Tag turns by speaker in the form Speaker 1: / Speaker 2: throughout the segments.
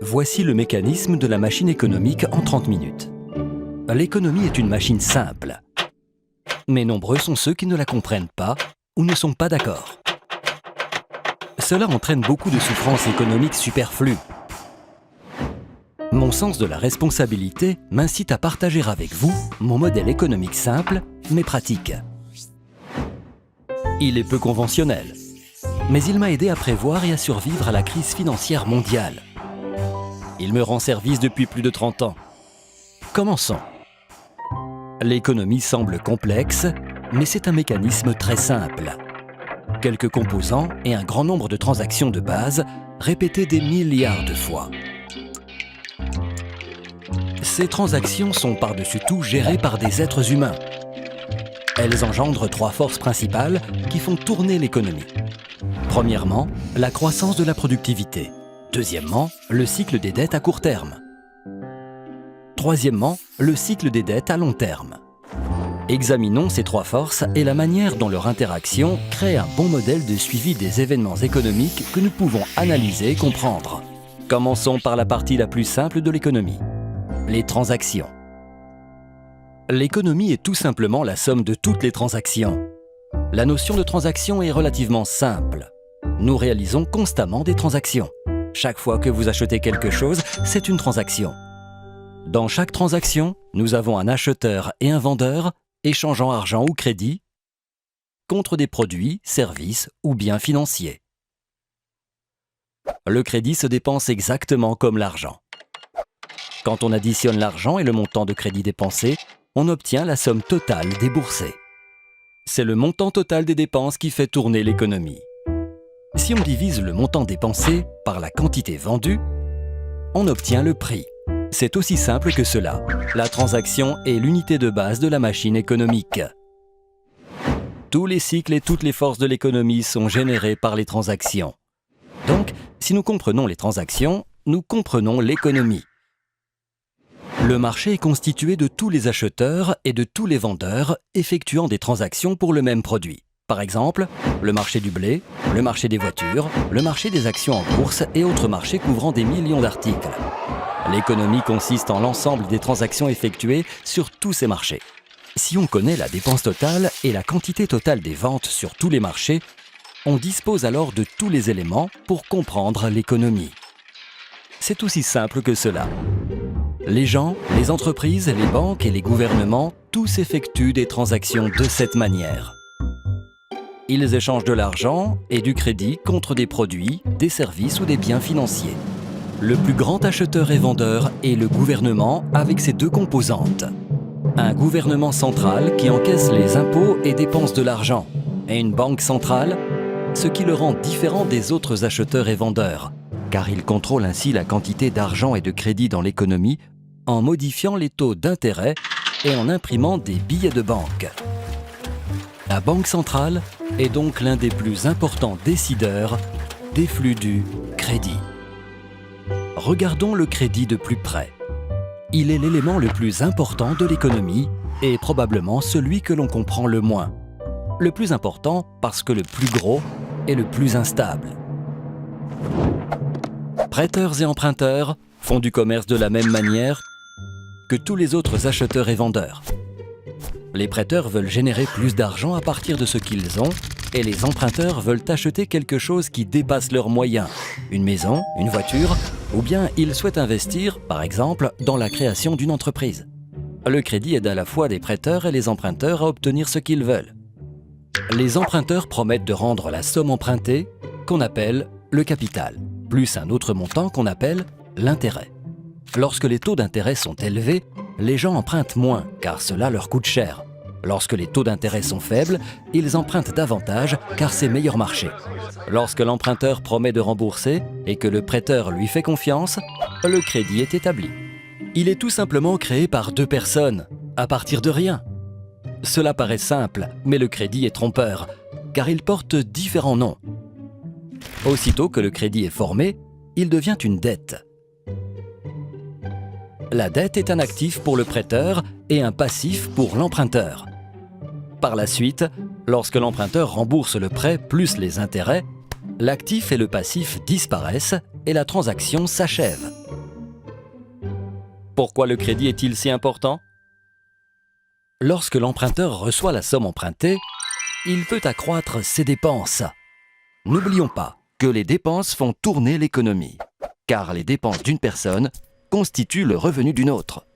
Speaker 1: Voici le mécanisme de la machine économique en 30 minutes. L'économie est une machine simple, mais nombreux sont ceux qui ne la comprennent pas ou ne sont pas d'accord. Cela entraîne beaucoup de souffrances économiques superflues. Mon sens de la responsabilité m'incite à partager avec vous mon modèle économique simple, mais pratique. Il est peu conventionnel, mais il m'a aidé à prévoir et à survivre à la crise financière mondiale. Il me rend service depuis plus de 30 ans. Commençons. L'économie semble complexe, mais c'est un mécanisme très simple. Quelques composants et un grand nombre de transactions de base répétées des milliards de fois. Ces transactions sont par-dessus tout gérées par des êtres humains. Elles engendrent 3 forces principales qui font tourner l'économie. Premièrement, la croissance de la productivité. Deuxièmement, le cycle des dettes à court terme. Troisièmement, le cycle des dettes à long terme. Examinons ces 3 forces et la manière dont leur interaction crée un bon modèle de suivi des événements économiques que nous pouvons analyser et comprendre. Commençons par la partie la plus simple de l'économie, les transactions. L'économie est tout simplement la somme de toutes les transactions. La notion de transaction est relativement simple. Nous réalisons constamment des transactions. Chaque fois que vous achetez quelque chose, c'est une transaction. Dans chaque transaction, nous avons un acheteur et un vendeur échangeant argent ou crédit contre des produits, services ou biens financiers. Le crédit se dépense exactement comme l'argent. Quand on additionne l'argent et le montant de crédit dépensé, on obtient la somme totale déboursée. C'est le montant total des dépenses qui fait tourner l'économie. Si on divise le montant dépensé par la quantité vendue, on obtient le prix. C'est aussi simple que cela. La transaction est l'unité de base de la machine économique. Tous les cycles et toutes les forces de l'économie sont générés par les transactions. Donc, si nous comprenons les transactions, nous comprenons l'économie. Le marché est constitué de tous les acheteurs et de tous les vendeurs effectuant des transactions pour le même produit. Par exemple, le marché du blé, le marché des voitures, le marché des actions en bourse et autres marchés couvrant des millions d'articles. L'économie consiste en l'ensemble des transactions effectuées sur tous ces marchés. Si on connaît la dépense totale et la quantité totale des ventes sur tous les marchés, on dispose alors de tous les éléments pour comprendre l'économie. C'est aussi simple que cela. Les gens, les entreprises, les banques et les gouvernements, tous effectuent des transactions de cette manière. Ils échangent de l'argent et du crédit contre des produits, des services ou des biens financiers. Le plus grand acheteur et vendeur est le gouvernement avec ses 2 composantes. Un gouvernement central qui encaisse les impôts et dépense de l'argent, et une banque centrale, ce qui le rend différent des autres acheteurs et vendeurs, car il contrôle ainsi la quantité d'argent et de crédit dans l'économie en modifiant les taux d'intérêt et en imprimant des billets de banque. La banque centrale est donc l'un des plus importants décideurs des flux du crédit. Regardons le crédit de plus près. Il est l'élément le plus important de l'économie et probablement celui que l'on comprend le moins. Le plus important parce que le plus gros est le plus instable. Prêteurs et emprunteurs font du commerce de la même manière que tous les autres acheteurs et vendeurs. Les prêteurs veulent générer plus d'argent à partir de ce qu'ils ont et les emprunteurs veulent acheter quelque chose qui dépasse leurs moyens, une maison, une voiture, ou bien ils souhaitent investir, par exemple, dans la création d'une entreprise. Le crédit aide à la fois les prêteurs et les emprunteurs à obtenir ce qu'ils veulent. Les emprunteurs promettent de rendre la somme empruntée, qu'on appelle le capital, plus un autre montant qu'on appelle l'intérêt. Lorsque les taux d'intérêt sont élevés, les gens empruntent moins, car cela leur coûte cher. Lorsque les taux d'intérêt sont faibles, ils empruntent davantage, car c'est meilleur marché. Lorsque l'emprunteur promet de rembourser et que le prêteur lui fait confiance, le crédit est établi. Il est tout simplement créé par 2 personnes, à partir de rien. Cela paraît simple, mais le crédit est trompeur, car il porte différents noms. Aussitôt que le crédit est formé, il devient une dette. La dette est un actif pour le prêteur et un passif pour l'emprunteur. Par la suite, lorsque l'emprunteur rembourse le prêt plus les intérêts, l'actif et le passif disparaissent et la transaction s'achève. Pourquoi le crédit est-il si important? Lorsque l'emprunteur reçoit la somme empruntée, il peut accroître ses dépenses. N'oublions pas que les dépenses font tourner l'économie, car les dépenses d'une personne constituent le revenu d'une autre.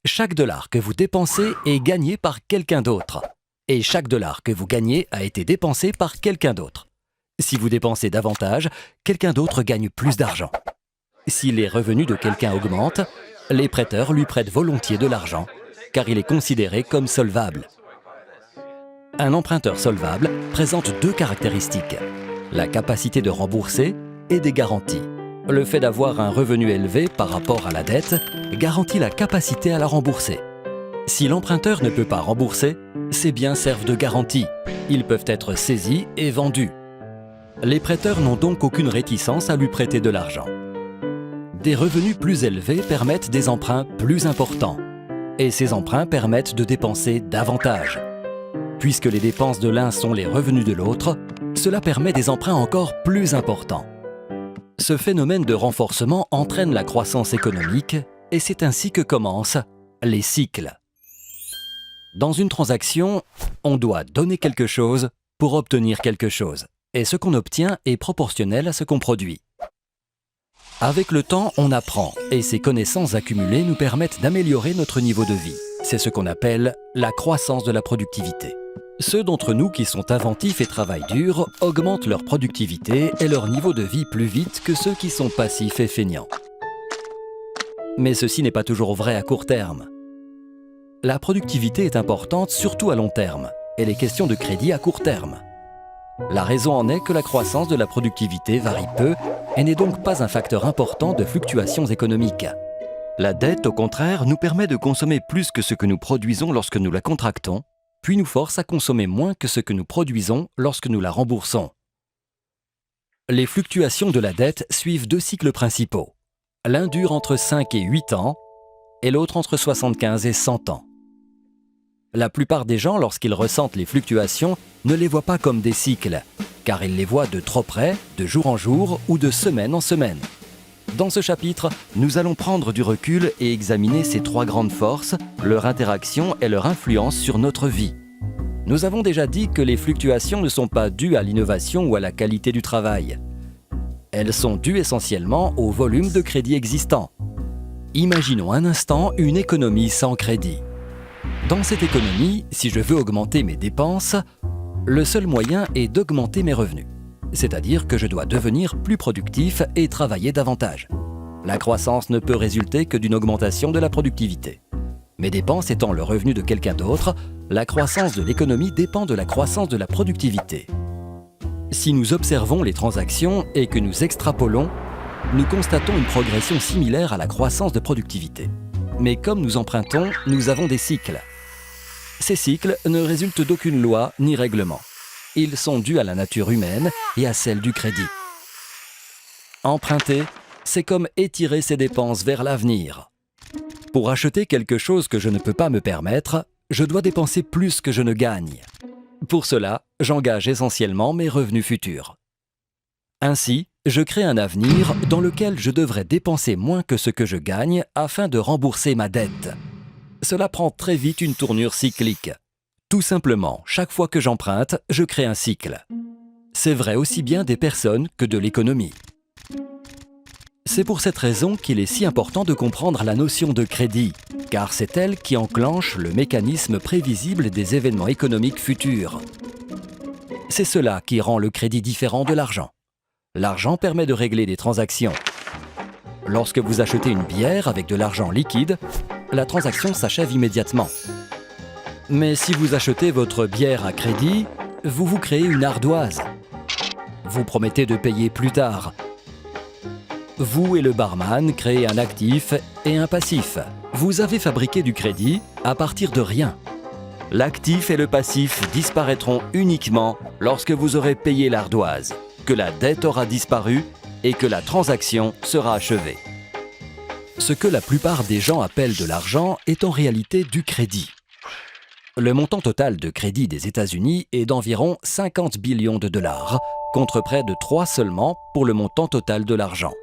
Speaker 1: Chaque dollar que vous dépensez est gagné par quelqu'un d'autre, et chaque dollar que vous gagnez a été dépensé par quelqu'un d'autre. Si vous dépensez davantage, quelqu'un d'autre gagne plus d'argent. Si les revenus de quelqu'un augmentent, les prêteurs lui prêtent volontiers de l'argent, car il est considéré comme solvable. Un emprunteur solvable présente deux caractéristiques, la capacité de rembourser et des garanties. Le fait d'avoir un revenu élevé par rapport à la dette garantit la capacité à la rembourser. Si l'emprunteur ne peut pas rembourser, ses biens servent de garantie. Ils peuvent être saisis et vendus. Les prêteurs n'ont donc aucune réticence à lui prêter de l'argent. Des revenus plus élevés permettent des emprunts plus importants. Et ces emprunts permettent de dépenser davantage. Puisque les dépenses de l'un sont les revenus de l'autre, cela permet des emprunts encore plus importants. Ce phénomène de renforcement entraîne la croissance économique et c'est ainsi que commencent les cycles. Dans une transaction, on doit donner quelque chose pour obtenir quelque chose. Et ce qu'on obtient est proportionnel à ce qu'on produit. Avec le temps, on apprend et ces connaissances accumulées nous permettent d'améliorer notre niveau de vie. C'est ce qu'on appelle la croissance de la productivité. Ceux d'entre nous qui sont inventifs et travaillent dur augmentent leur productivité et leur niveau de vie plus vite que ceux qui sont passifs et feignants. Mais ceci n'est pas toujours vrai à court terme. La productivité est importante surtout à long terme et les questions de crédit à court terme. La raison en est que la croissance de la productivité varie peu et n'est donc pas un facteur important de fluctuations économiques. La dette, au contraire, nous permet de consommer plus que ce que nous produisons lorsque nous la contractons, puis nous force à consommer moins que ce que nous produisons lorsque nous la remboursons. Les fluctuations de la dette suivent deux cycles principaux. L'un dure entre 5 et 8 ans et l'autre entre 75 et 100 ans. La plupart des gens, lorsqu'ils ressentent les fluctuations, ne les voient pas comme des cycles, car ils les voient de trop près, de jour en jour ou de semaine en semaine. Dans ce chapitre, nous allons prendre du recul et examiner ces trois grandes forces, leur interaction et leur influence sur notre vie. Nous avons déjà dit que les fluctuations ne sont pas dues à l'innovation ou à la qualité du travail. Elles sont dues essentiellement au volume de crédit existant. Imaginons un instant une économie sans crédit. Dans cette économie, si je veux augmenter mes dépenses, le seul moyen est d'augmenter mes revenus. C'est-à-dire que je dois devenir plus productif et travailler davantage. La croissance ne peut résulter que d'une augmentation de la productivité. Mes dépenses étant le revenu de quelqu'un d'autre, la croissance de l'économie dépend de la croissance de la productivité. Si nous observons les transactions et que nous extrapolons, nous constatons une progression similaire à la croissance de productivité. Mais comme nous empruntons, nous avons des cycles. Ces cycles ne résultent d'aucune loi ni règlement. Ils sont dus à la nature humaine et à celle du crédit. Emprunter, c'est comme étirer ses dépenses vers l'avenir. Pour acheter quelque chose que je ne peux pas me permettre, je dois dépenser plus que je ne gagne. Pour cela, j'engage essentiellement mes revenus futurs. Ainsi, je crée un avenir dans lequel je devrais dépenser moins que ce que je gagne afin de rembourser ma dette. Cela prend très vite une tournure cyclique. Tout simplement, chaque fois que j'emprunte, je crée un cycle. C'est vrai aussi bien des personnes que de l'économie. C'est pour cette raison qu'il est si important de comprendre la notion de crédit, car c'est elle qui enclenche le mécanisme prévisible des événements économiques futurs. C'est cela qui rend le crédit différent de l'argent. L'argent permet de régler des transactions. Lorsque vous achetez une bière avec de l'argent liquide, la transaction s'achève immédiatement. Mais si vous achetez votre bière à crédit, vous vous créez une ardoise. Vous promettez de payer plus tard. Vous et le barman créez un actif et un passif. Vous avez fabriqué du crédit à partir de rien. L'actif et le passif disparaîtront uniquement lorsque vous aurez payé l'ardoise, que la dette aura disparu et que la transaction sera achevée. Ce que la plupart des gens appellent de l'argent est en réalité du crédit. Le montant total de crédit des États-Unis est d'environ 50 billions de dollars, contre près de 3 seulement pour le montant total de l'argent.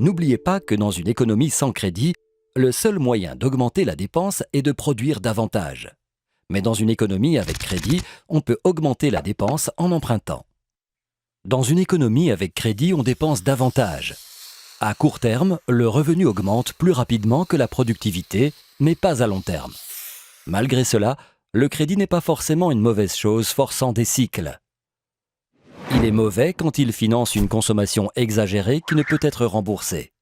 Speaker 1: N'oubliez pas que dans une économie sans crédit, le seul moyen d'augmenter la dépense est de produire davantage. Mais dans une économie avec crédit, on peut augmenter la dépense en empruntant. Dans une économie avec crédit, on dépense davantage. À court terme, le revenu augmente plus rapidement que la productivité, mais pas à long terme. Malgré cela, le crédit n'est pas forcément une mauvaise chose forçant des cycles. Il est mauvais quand il finance une consommation exagérée qui ne peut être remboursée.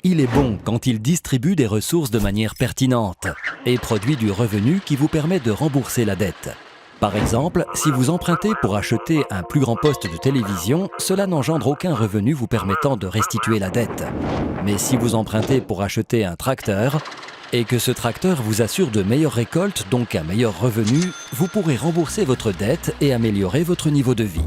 Speaker 1: Il est bon quand il distribue des ressources de manière pertinente et produit du revenu qui vous permet de rembourser la dette. Par exemple, si vous empruntez pour acheter un plus grand poste de télévision, cela n'engendre aucun revenu vous permettant de restituer la dette. Mais si vous empruntez pour acheter un tracteur et que ce tracteur vous assure de meilleures récoltes, donc un meilleur revenu, vous pourrez rembourser votre dette et améliorer votre niveau de vie.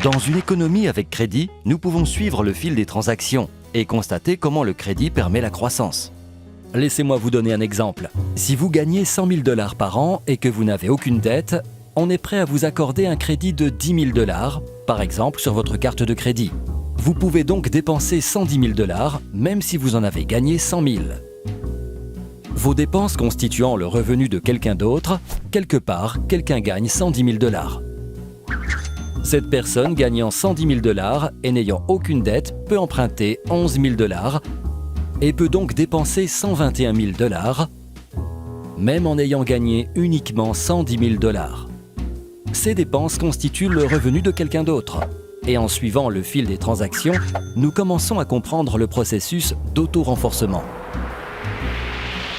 Speaker 1: Dans une économie avec crédit, nous pouvons suivre le fil des transactions et constater comment le crédit permet la croissance. Laissez-moi vous donner un exemple. Si vous gagnez 100 000 $ par an et que vous n'avez aucune dette, on est prêt à vous accorder un crédit de 10 000 $, par exemple sur votre carte de crédit. Vous pouvez donc dépenser 110 000 $, même si vous en avez gagné 100 000. Vos dépenses constituant le revenu de quelqu'un d'autre, quelque part, quelqu'un gagne 110 000 $. Cette personne gagnant 110 000 $ et n'ayant aucune dette peut emprunter 11 000 $ et peut donc dépenser 121 000 $, même en ayant gagné uniquement 110 000 $. Ces dépenses constituent le revenu de quelqu'un d'autre. Et en suivant le fil des transactions, nous commençons à comprendre le processus d'auto-renforcement.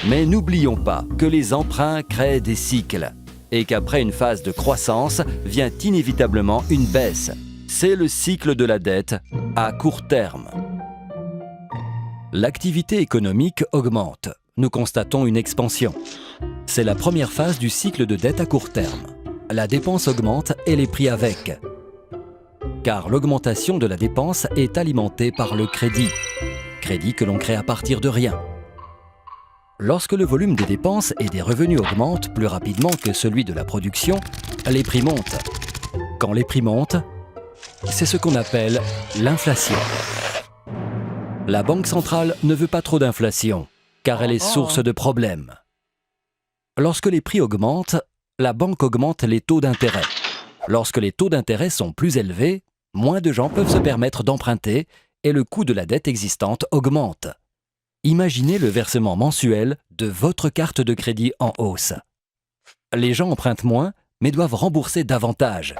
Speaker 1: Mais n'oublions pas que les emprunts créent des cycles et qu'après une phase de croissance vient inévitablement une baisse. C'est le cycle de la dette à court terme. L'activité économique augmente. Nous constatons une expansion. C'est la première phase du cycle de dette à court terme. La dépense augmente et les prix avec. Car l'augmentation de la dépense est alimentée par le crédit. Crédit que l'on crée à partir de rien. Lorsque le volume des dépenses et des revenus augmente plus rapidement que celui de la production, les prix montent. Quand les prix montent, c'est ce qu'on appelle l'inflation. La Banque centrale ne veut pas trop d'inflation, car elle est source de problèmes. Lorsque les prix augmentent, la banque augmente les taux d'intérêt. Lorsque les taux d'intérêt sont plus élevés, moins de gens peuvent se permettre d'emprunter et le coût de la dette existante augmente. Imaginez le versement mensuel de votre carte de crédit en hausse. Les gens empruntent moins, mais doivent rembourser davantage.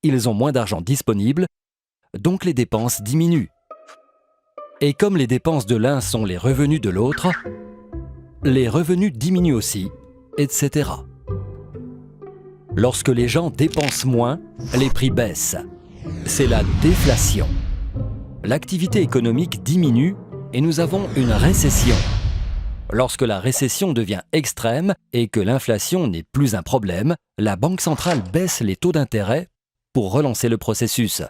Speaker 1: Ils ont moins d'argent disponible, donc les dépenses diminuent. Et comme les dépenses de l'un sont les revenus de l'autre, les revenus diminuent aussi, etc. Lorsque les gens dépensent moins, les prix baissent. C'est la déflation. L'activité économique diminue et nous avons une récession. Lorsque la récession devient extrême et que l'inflation n'est plus un problème, la Banque centrale baisse les taux d'intérêt pour relancer le processus.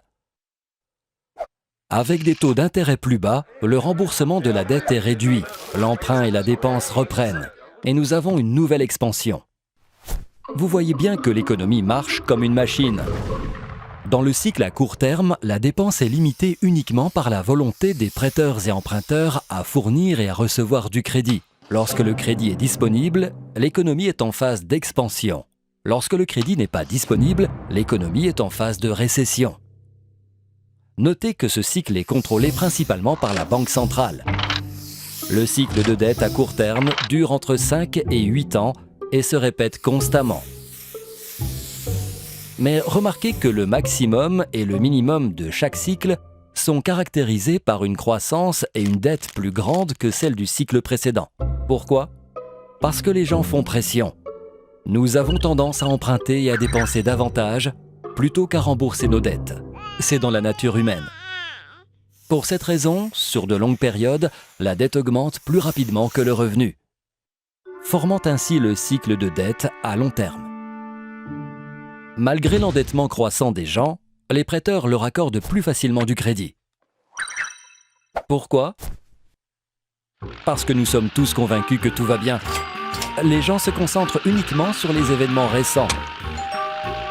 Speaker 1: Avec des taux d'intérêt plus bas, le remboursement de la dette est réduit, l'emprunt et la dépense reprennent, et nous avons une nouvelle expansion. Vous voyez bien que l'économie marche comme une machine. Dans le cycle à court terme, la dépense est limitée uniquement par la volonté des prêteurs et emprunteurs à fournir et à recevoir du crédit. Lorsque le crédit est disponible, l'économie est en phase d'expansion. Lorsque le crédit n'est pas disponible, l'économie est en phase de récession. Notez que ce cycle est contrôlé principalement par la Banque centrale. Le cycle de dette à court terme dure entre 5 et 8 ans et se répète constamment. Mais remarquez que le maximum et le minimum de chaque cycle sont caractérisés par une croissance et une dette plus grandes que celle du cycle précédent. Pourquoi ? Parce que les gens font pression. Nous avons tendance à emprunter et à dépenser davantage plutôt qu'à rembourser nos dettes. C'est dans la nature humaine. Pour cette raison, sur de longues périodes, la dette augmente plus rapidement que le revenu, formant ainsi le cycle de dette à long terme. Malgré l'endettement croissant des gens, les prêteurs leur accordent plus facilement du crédit. Pourquoi ? Parce que nous sommes tous convaincus que tout va bien. Les gens se concentrent uniquement sur les événements récents.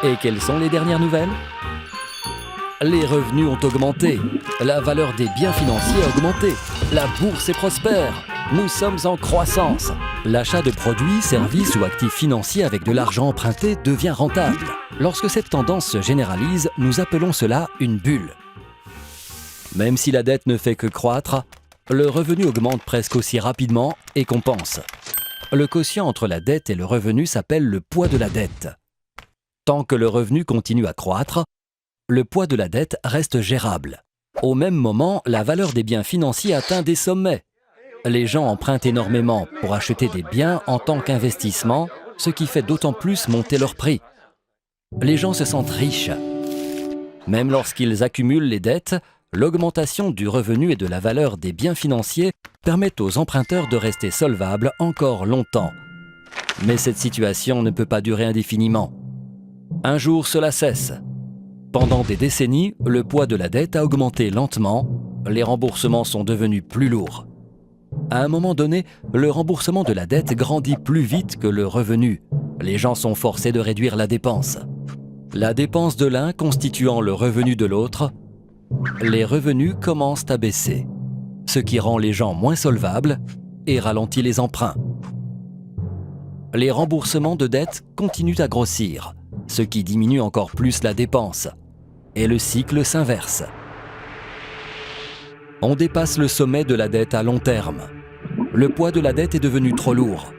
Speaker 1: Et quelles sont les dernières nouvelles ? Les revenus ont augmenté, la valeur des biens financiers a augmenté, la bourse est prospère, nous sommes en croissance. L'achat de produits, services ou actifs financiers avec de l'argent emprunté devient rentable. Lorsque cette tendance se généralise, nous appelons cela une bulle. Même si la dette ne fait que croître, le revenu augmente presque aussi rapidement et compense. Le quotient entre la dette et le revenu s'appelle le poids de la dette. Tant que le revenu continue à croître, le poids de la dette reste gérable. Au même moment, la valeur des biens financiers atteint des sommets. Les gens empruntent énormément pour acheter des biens en tant qu'investissement, ce qui fait d'autant plus monter leur prix. Les gens se sentent riches. Même lorsqu'ils accumulent les dettes, l'augmentation du revenu et de la valeur des biens financiers permettent aux emprunteurs de rester solvables encore longtemps. Mais cette situation ne peut pas durer indéfiniment. Un jour, cela cesse. Pendant des décennies, le poids de la dette a augmenté lentement, les remboursements sont devenus plus lourds. À un moment donné, le remboursement de la dette grandit plus vite que le revenu. Les gens sont forcés de réduire la dépense. La dépense de l'un constituant le revenu de l'autre, les revenus commencent à baisser, ce qui rend les gens moins solvables et ralentit les emprunts. Les remboursements de dettes continuent à grossir, ce qui diminue encore plus la dépense, et le cycle s'inverse. On dépasse le sommet de la dette à long terme. Le poids de la dette est devenu trop lourd.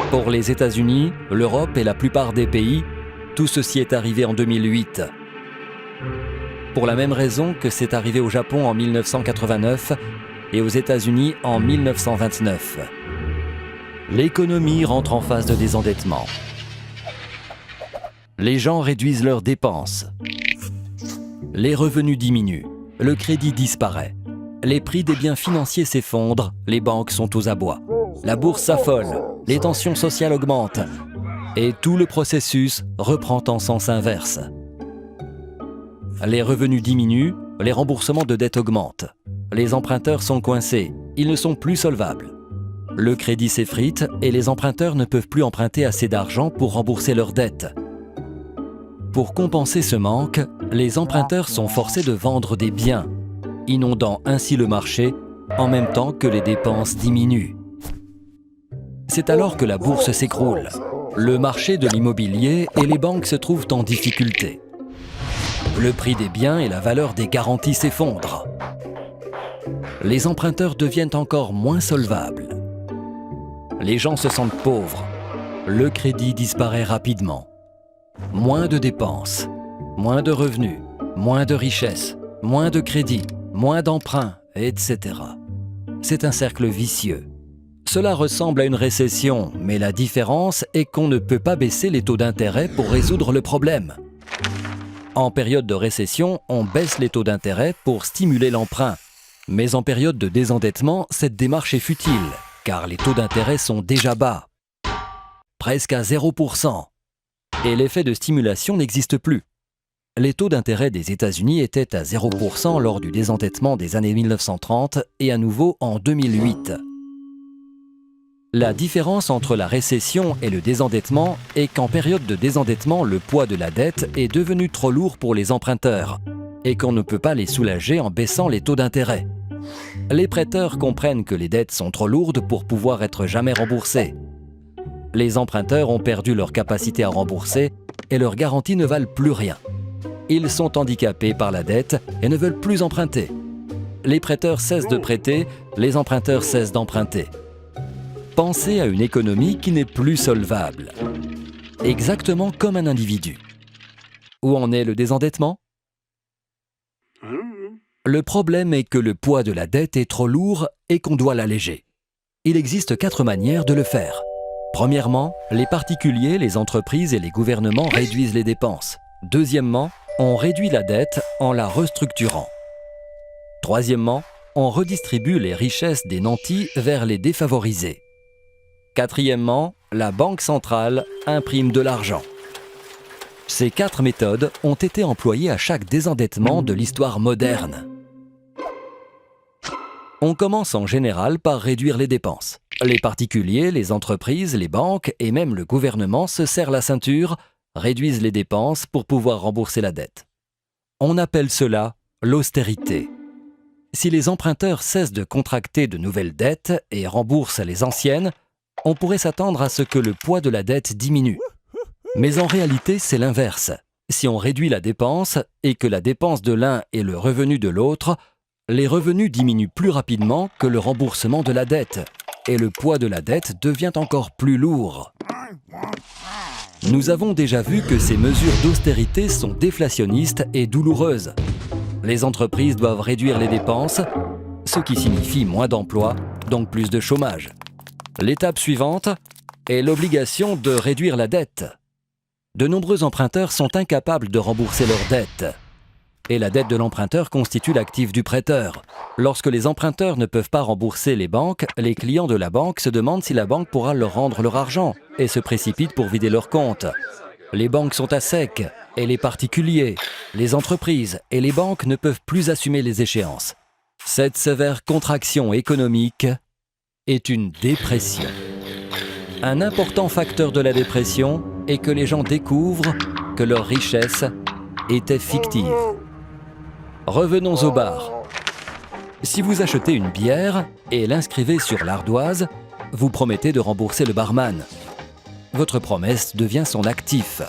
Speaker 1: Pour les États-Unis, l'Europe et la plupart des pays, tout ceci est arrivé en 2008. Pour la même raison que c'est arrivé au Japon en 1989 et aux États-Unis en 1929. L'économie rentre en phase de désendettement. Les gens réduisent leurs dépenses. Les revenus diminuent. Le crédit disparaît. Les prix des biens financiers s'effondrent, les banques sont aux abois. La bourse s'affole, les tensions sociales augmentent. Et tout le processus reprend en sens inverse. Les revenus diminuent, les remboursements de dettes augmentent. Les emprunteurs sont coincés, ils ne sont plus solvables. Le crédit s'effrite et les emprunteurs ne peuvent plus emprunter assez d'argent pour rembourser leurs dettes. Pour compenser ce manque, les emprunteurs sont forcés de vendre des biens, inondant ainsi le marché en même temps que les dépenses diminuent. C'est alors que la bourse s'écroule. Le marché de l'immobilier et les banques se trouvent en difficulté. Le prix des biens et la valeur des garanties s'effondrent. Les emprunteurs deviennent encore moins solvables. Les gens se sentent pauvres. Le crédit disparaît rapidement. Moins de dépenses, moins de revenus, moins de richesses, moins de crédits, moins d'emprunts, etc. C'est un cercle vicieux. Cela ressemble à une récession, mais la différence est qu'on ne peut pas baisser les taux d'intérêt pour résoudre le problème. En période de récession, on baisse les taux d'intérêt pour stimuler l'emprunt. Mais en période de désendettement, cette démarche est futile, car les taux d'intérêt sont déjà bas, presque à 0%. Et l'effet de stimulation n'existe plus. Les taux d'intérêt des États-Unis étaient à 0% lors du désendettement des années 1930 et à nouveau en 2008. La différence entre la récession et le désendettement est qu'en période de désendettement, le poids de la dette est devenu trop lourd pour les emprunteurs et qu'on ne peut pas les soulager en baissant les taux d'intérêt. Les prêteurs comprennent que les dettes sont trop lourdes pour pouvoir être jamais remboursées. Les emprunteurs ont perdu leur capacité à rembourser et leurs garanties ne valent plus rien. Ils sont handicapés par la dette et ne veulent plus emprunter. Les prêteurs cessent de prêter, les emprunteurs cessent d'emprunter. Pensez à une économie qui n'est plus solvable. Exactement comme un individu. Où en est le désendettement ? Le problème est que le poids de la dette est trop lourd et qu'on doit l'alléger. Il existe 4 manières de le faire. Premièrement, les particuliers, les entreprises et les gouvernements réduisent les dépenses. Deuxièmement, on réduit la dette en la restructurant. Troisièmement, on redistribue les richesses des nantis vers les défavorisés. Quatrièmement, la Banque centrale imprime de l'argent. Ces 4 méthodes ont été employées à chaque désendettement de l'histoire moderne. On commence en général par réduire les dépenses. Les particuliers, les entreprises, les banques et même le gouvernement se serrent la ceinture, réduisent les dépenses pour pouvoir rembourser la dette. On appelle cela l'austérité. Si les emprunteurs cessent de contracter de nouvelles dettes et remboursent les anciennes, on pourrait s'attendre à ce que le poids de la dette diminue. Mais en réalité, c'est l'inverse. Si on réduit la dépense et que la dépense de l'un est le revenu de l'autre, les revenus diminuent plus rapidement que le remboursement de la dette, et le poids de la dette devient encore plus lourd. Nous avons déjà vu que ces mesures d'austérité sont déflationnistes et douloureuses. Les entreprises doivent réduire les dépenses, ce qui signifie moins d'emplois, donc plus de chômage. L'étape suivante est l'obligation de réduire la dette. De nombreux emprunteurs sont incapables de rembourser leurs dettes. Et la dette de l'emprunteur constitue l'actif du prêteur. Lorsque les emprunteurs ne peuvent pas rembourser les banques, les clients de la banque se demandent si la banque pourra leur rendre leur argent et se précipitent pour vider leurs comptes. Les banques sont à sec et les particuliers, les entreprises et les banques ne peuvent plus assumer les échéances. Cette sévère contraction économique est une dépression. Un important facteur de la dépression est que les gens découvrent que leur richesse était fictive. Revenons au bar. Si vous achetez une bière et l'inscrivez sur l'ardoise, vous promettez de rembourser le barman. Votre promesse devient son actif.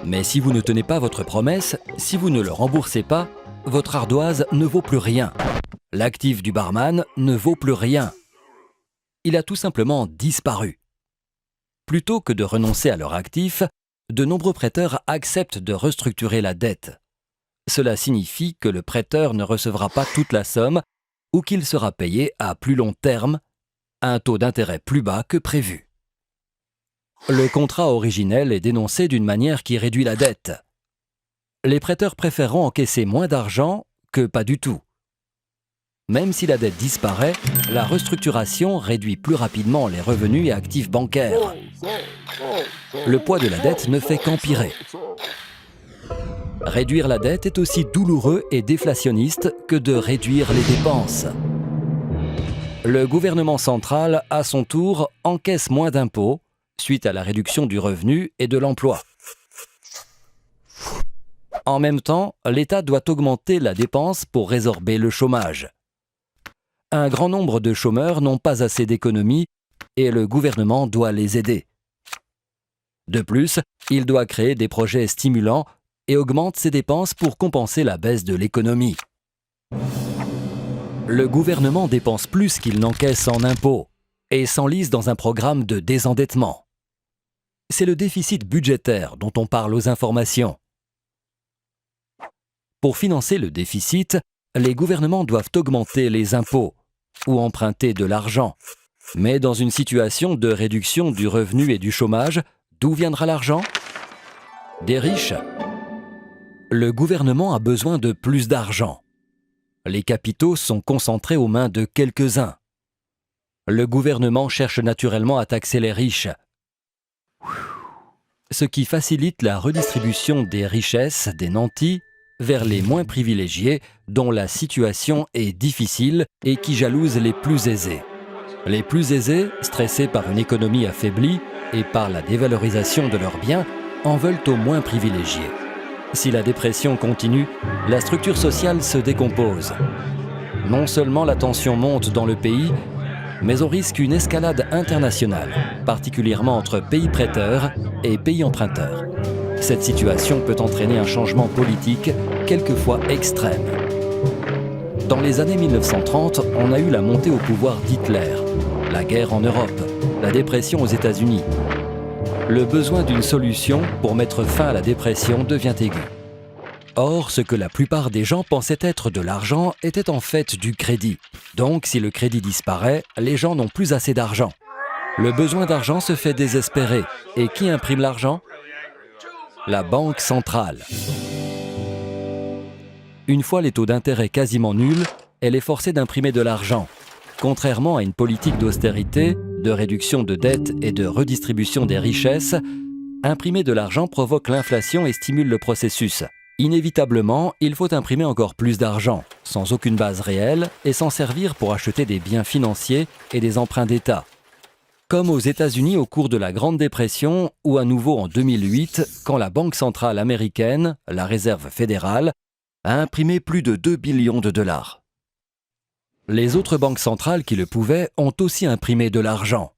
Speaker 1: Mais si vous ne tenez pas votre promesse, si vous ne le remboursez pas, votre ardoise ne vaut plus rien. L'actif du barman ne vaut plus rien. Il a tout simplement disparu. Plutôt que de renoncer à leur actif, de nombreux prêteurs acceptent de restructurer la dette. Cela signifie que le prêteur ne recevra pas toute la somme ou qu'il sera payé à plus long terme, à un taux d'intérêt plus bas que prévu. Le contrat originel est dénoncé d'une manière qui réduit la dette. Les prêteurs préféreront encaisser moins d'argent que pas du tout. Même si la dette disparaît, la restructuration réduit plus rapidement les revenus et actifs bancaires. Le poids de la dette ne fait qu'empirer. Réduire la dette est aussi douloureux et déflationniste que de réduire les dépenses. Le gouvernement central, à son tour, encaisse moins d'impôts suite à la réduction du revenu et de l'emploi. En même temps, l'État doit augmenter la dépense pour résorber le chômage. Un grand nombre de chômeurs n'ont pas assez d'économies et le gouvernement doit les aider. De plus, il doit créer des projets stimulants et augmente ses dépenses pour compenser la baisse de l'économie. Le gouvernement dépense plus qu'il n'encaisse en impôts et s'enlise dans un programme de désendettement. C'est le déficit budgétaire dont on parle aux informations. Pour financer le déficit, les gouvernements doivent augmenter les impôts ou emprunter de l'argent. Mais dans une situation de réduction du revenu et du chômage, d'où viendra l'argent? Des riches. Le gouvernement a besoin de plus d'argent. Les capitaux sont concentrés aux mains de quelques-uns. Le gouvernement cherche naturellement à taxer les riches, ce qui facilite la redistribution des richesses des nantis vers les moins privilégiés dont la situation est difficile et qui jalousent les plus aisés. Les plus aisés, stressés par une économie affaiblie et par la dévalorisation de leurs biens, en veulent aux moins privilégiés. Si la dépression continue, la structure sociale se décompose. Non seulement la tension monte dans le pays, mais on risque une escalade internationale, particulièrement entre pays prêteurs et pays emprunteurs. Cette situation peut entraîner un changement politique, quelquefois extrême. Dans les années 1930, on a eu la montée au pouvoir d'Hitler, la guerre en Europe, la dépression aux États-Unis. Le besoin d'une solution pour mettre fin à la dépression devient aigu. Or, ce que la plupart des gens pensaient être de l'argent était en fait du crédit. Donc, si le crédit disparaît, les gens n'ont plus assez d'argent. Le besoin d'argent se fait désespéré. Et qui imprime l'argent? La banque centrale. Une fois les taux d'intérêt quasiment nuls, elle est forcée d'imprimer de l'argent. Contrairement à une politique d'austérité, de réduction de dettes et de redistribution des richesses, imprimer de l'argent provoque l'inflation et stimule le processus. Inévitablement, il faut imprimer encore plus d'argent, sans aucune base réelle et s'en servir pour acheter des biens financiers et des emprunts d'État. Comme aux États-Unis au cours de la Grande Dépression ou à nouveau en 2008, quand la Banque centrale américaine, la Réserve fédérale, a imprimé plus de 2 billions de dollars. Les autres banques centrales qui le pouvaient ont aussi imprimé de l'argent.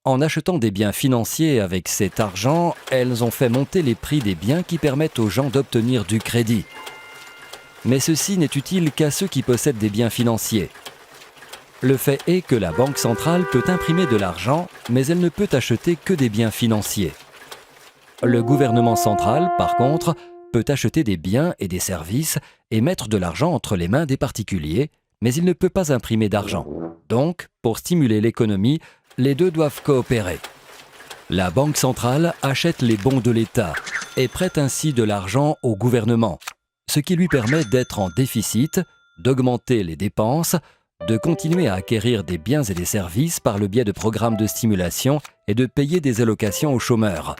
Speaker 1: En achetant des biens financiers avec cet argent, elles ont fait monter les prix des biens qui permettent aux gens d'obtenir du crédit. Mais ceci n'est utile qu'à ceux qui possèdent des biens financiers. Le fait est que la Banque centrale peut imprimer de l'argent, mais elle ne peut acheter que des biens financiers. Le gouvernement central, par contre, peut acheter des biens et des services et mettre de l'argent entre les mains des particuliers, mais il ne peut pas imprimer d'argent. Donc, pour stimuler l'économie, les deux doivent coopérer. La Banque centrale achète les bons de l'État et prête ainsi de l'argent au gouvernement, ce qui lui permet d'être en déficit, d'augmenter les dépenses, de continuer à acquérir des biens et des services par le biais de programmes de stimulation et de payer des allocations aux chômeurs.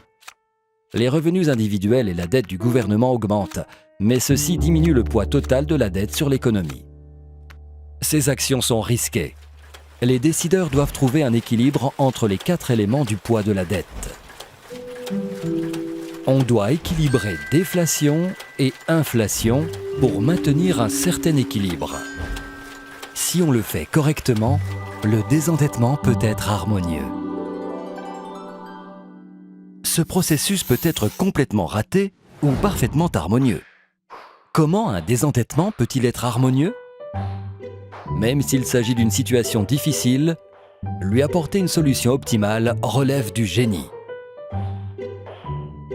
Speaker 1: Les revenus individuels et la dette du gouvernement augmentent, mais ceci diminue le poids total de la dette sur l'économie. Ces actions sont risquées. Les décideurs doivent trouver un équilibre entre les 4 éléments du poids de la dette. On doit équilibrer déflation et inflation pour maintenir un certain équilibre. Si on le fait correctement, le désendettement peut être harmonieux. Ce processus peut être complètement raté ou parfaitement harmonieux. Comment un désendettement peut-il être harmonieux ? Même s'il s'agit d'une situation difficile, lui apporter une solution optimale relève du génie.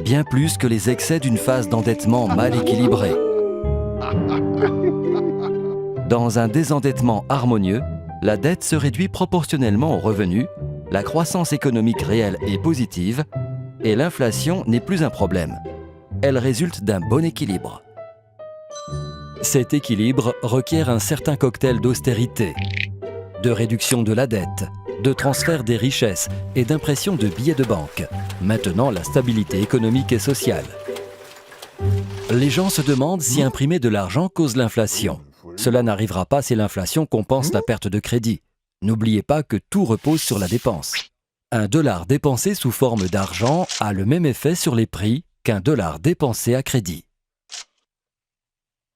Speaker 1: Bien plus que les excès d'une phase d'endettement mal équilibrée. Dans un désendettement harmonieux, la dette se réduit proportionnellement aux revenus, la croissance économique réelle est positive et l'inflation n'est plus un problème. Elle résulte d'un bon équilibre. Cet équilibre requiert un certain cocktail d'austérité, de réduction de la dette, de transfert des richesses et d'impression de billets de banque, maintenant la stabilité économique et sociale. Les gens se demandent si imprimer de l'argent cause l'inflation. Cela n'arrivera pas si l'inflation compense la perte de crédit. N'oubliez pas que tout repose sur la dépense. Un dollar dépensé sous forme d'argent a le même effet sur les prix qu'un dollar dépensé à crédit.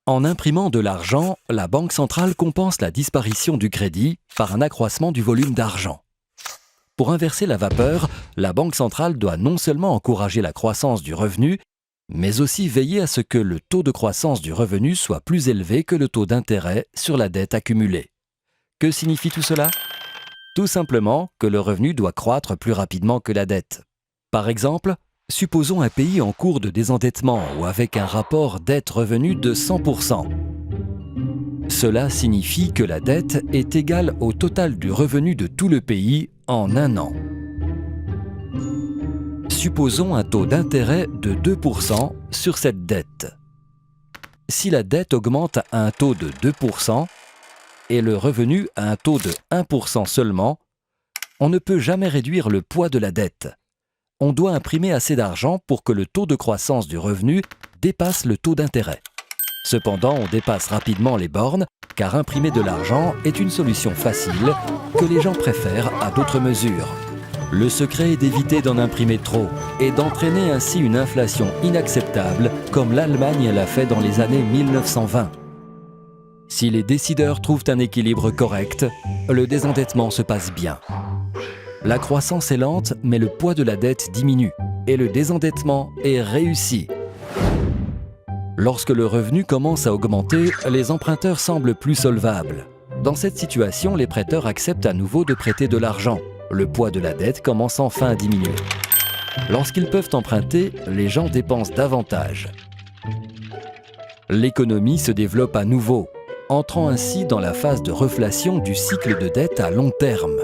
Speaker 1: En imprimant de l'argent, la Banque centrale compense la disparition du crédit par un accroissement du volume d'argent. Pour inverser la vapeur, la Banque centrale doit non seulement encourager la croissance du revenu, mais aussi veiller à ce que le taux de croissance du revenu soit plus élevé que le taux d'intérêt sur la dette accumulée. Que signifie tout cela ? Tout simplement que le revenu doit croître plus rapidement que la dette. Par exemple, supposons un pays en cours de désendettement ou avec un rapport dette-revenu de 100%. Cela signifie que la dette est égale au total du revenu de tout le pays en un an. Supposons un taux d'intérêt de 2% sur cette dette. Si la dette augmente à un taux de 2% et le revenu à un taux de 1% seulement, on ne peut jamais réduire le poids de la dette. On doit imprimer assez d'argent pour que le taux de croissance du revenu dépasse le taux d'intérêt. Cependant, on dépasse rapidement les bornes car imprimer de l'argent est une solution facile que les gens préfèrent à d'autres mesures. Le secret est d'éviter d'en imprimer trop et d'entraîner ainsi une inflation inacceptable comme l'Allemagne l'a fait dans les années 1920. Si les décideurs trouvent un équilibre correct, le désendettement se passe bien. La croissance est lente, mais le poids de la dette diminue et le désendettement est réussi. Lorsque le revenu commence à augmenter, les emprunteurs semblent plus solvables. Dans cette situation, les prêteurs acceptent à nouveau de prêter de l'argent. Le poids de la dette commence enfin à diminuer. Lorsqu'ils peuvent emprunter, les gens dépensent davantage. L'économie se développe à nouveau, entrant ainsi dans la phase de reflation du cycle de dette à long terme.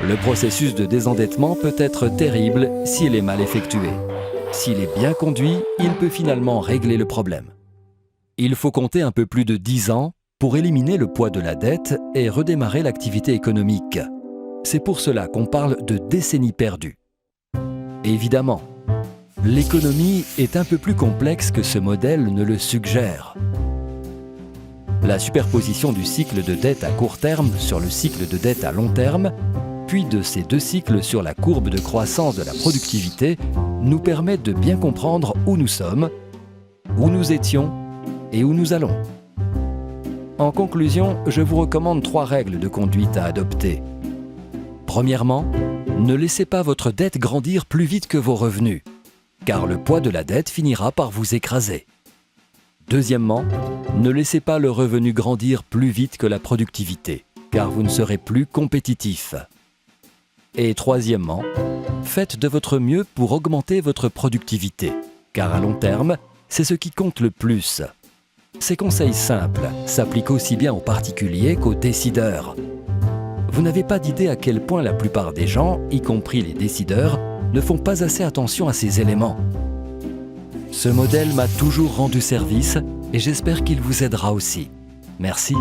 Speaker 1: Le processus de désendettement peut être terrible s'il est mal effectué. S'il est bien conduit, il peut finalement régler le problème. Il faut compter un peu plus de 10 ans pour éliminer le poids de la dette et redémarrer l'activité économique. C'est pour cela qu'on parle de décennies perdues. Évidemment, l'économie est un peu plus complexe que ce modèle ne le suggère. La superposition du cycle de dette à court terme sur le cycle de dette à long terme L'appui de ces deux cycles sur la courbe de croissance de la productivité nous permet de bien comprendre où nous sommes, où nous étions et où nous allons. En conclusion, je vous recommande 3 règles de conduite à adopter. Premièrement, ne laissez pas votre dette grandir plus vite que vos revenus, car le poids de la dette finira par vous écraser. Deuxièmement, ne laissez pas le revenu grandir plus vite que la productivité, car vous ne serez plus compétitif. Et troisièmement, faites de votre mieux pour augmenter votre productivité, car à long terme, c'est ce qui compte le plus. Ces conseils simples s'appliquent aussi bien aux particuliers qu'aux décideurs. Vous n'avez pas d'idée à quel point la plupart des gens, y compris les décideurs, ne font pas assez attention à ces éléments. Ce modèle m'a toujours rendu service et j'espère qu'il vous aidera aussi. Merci.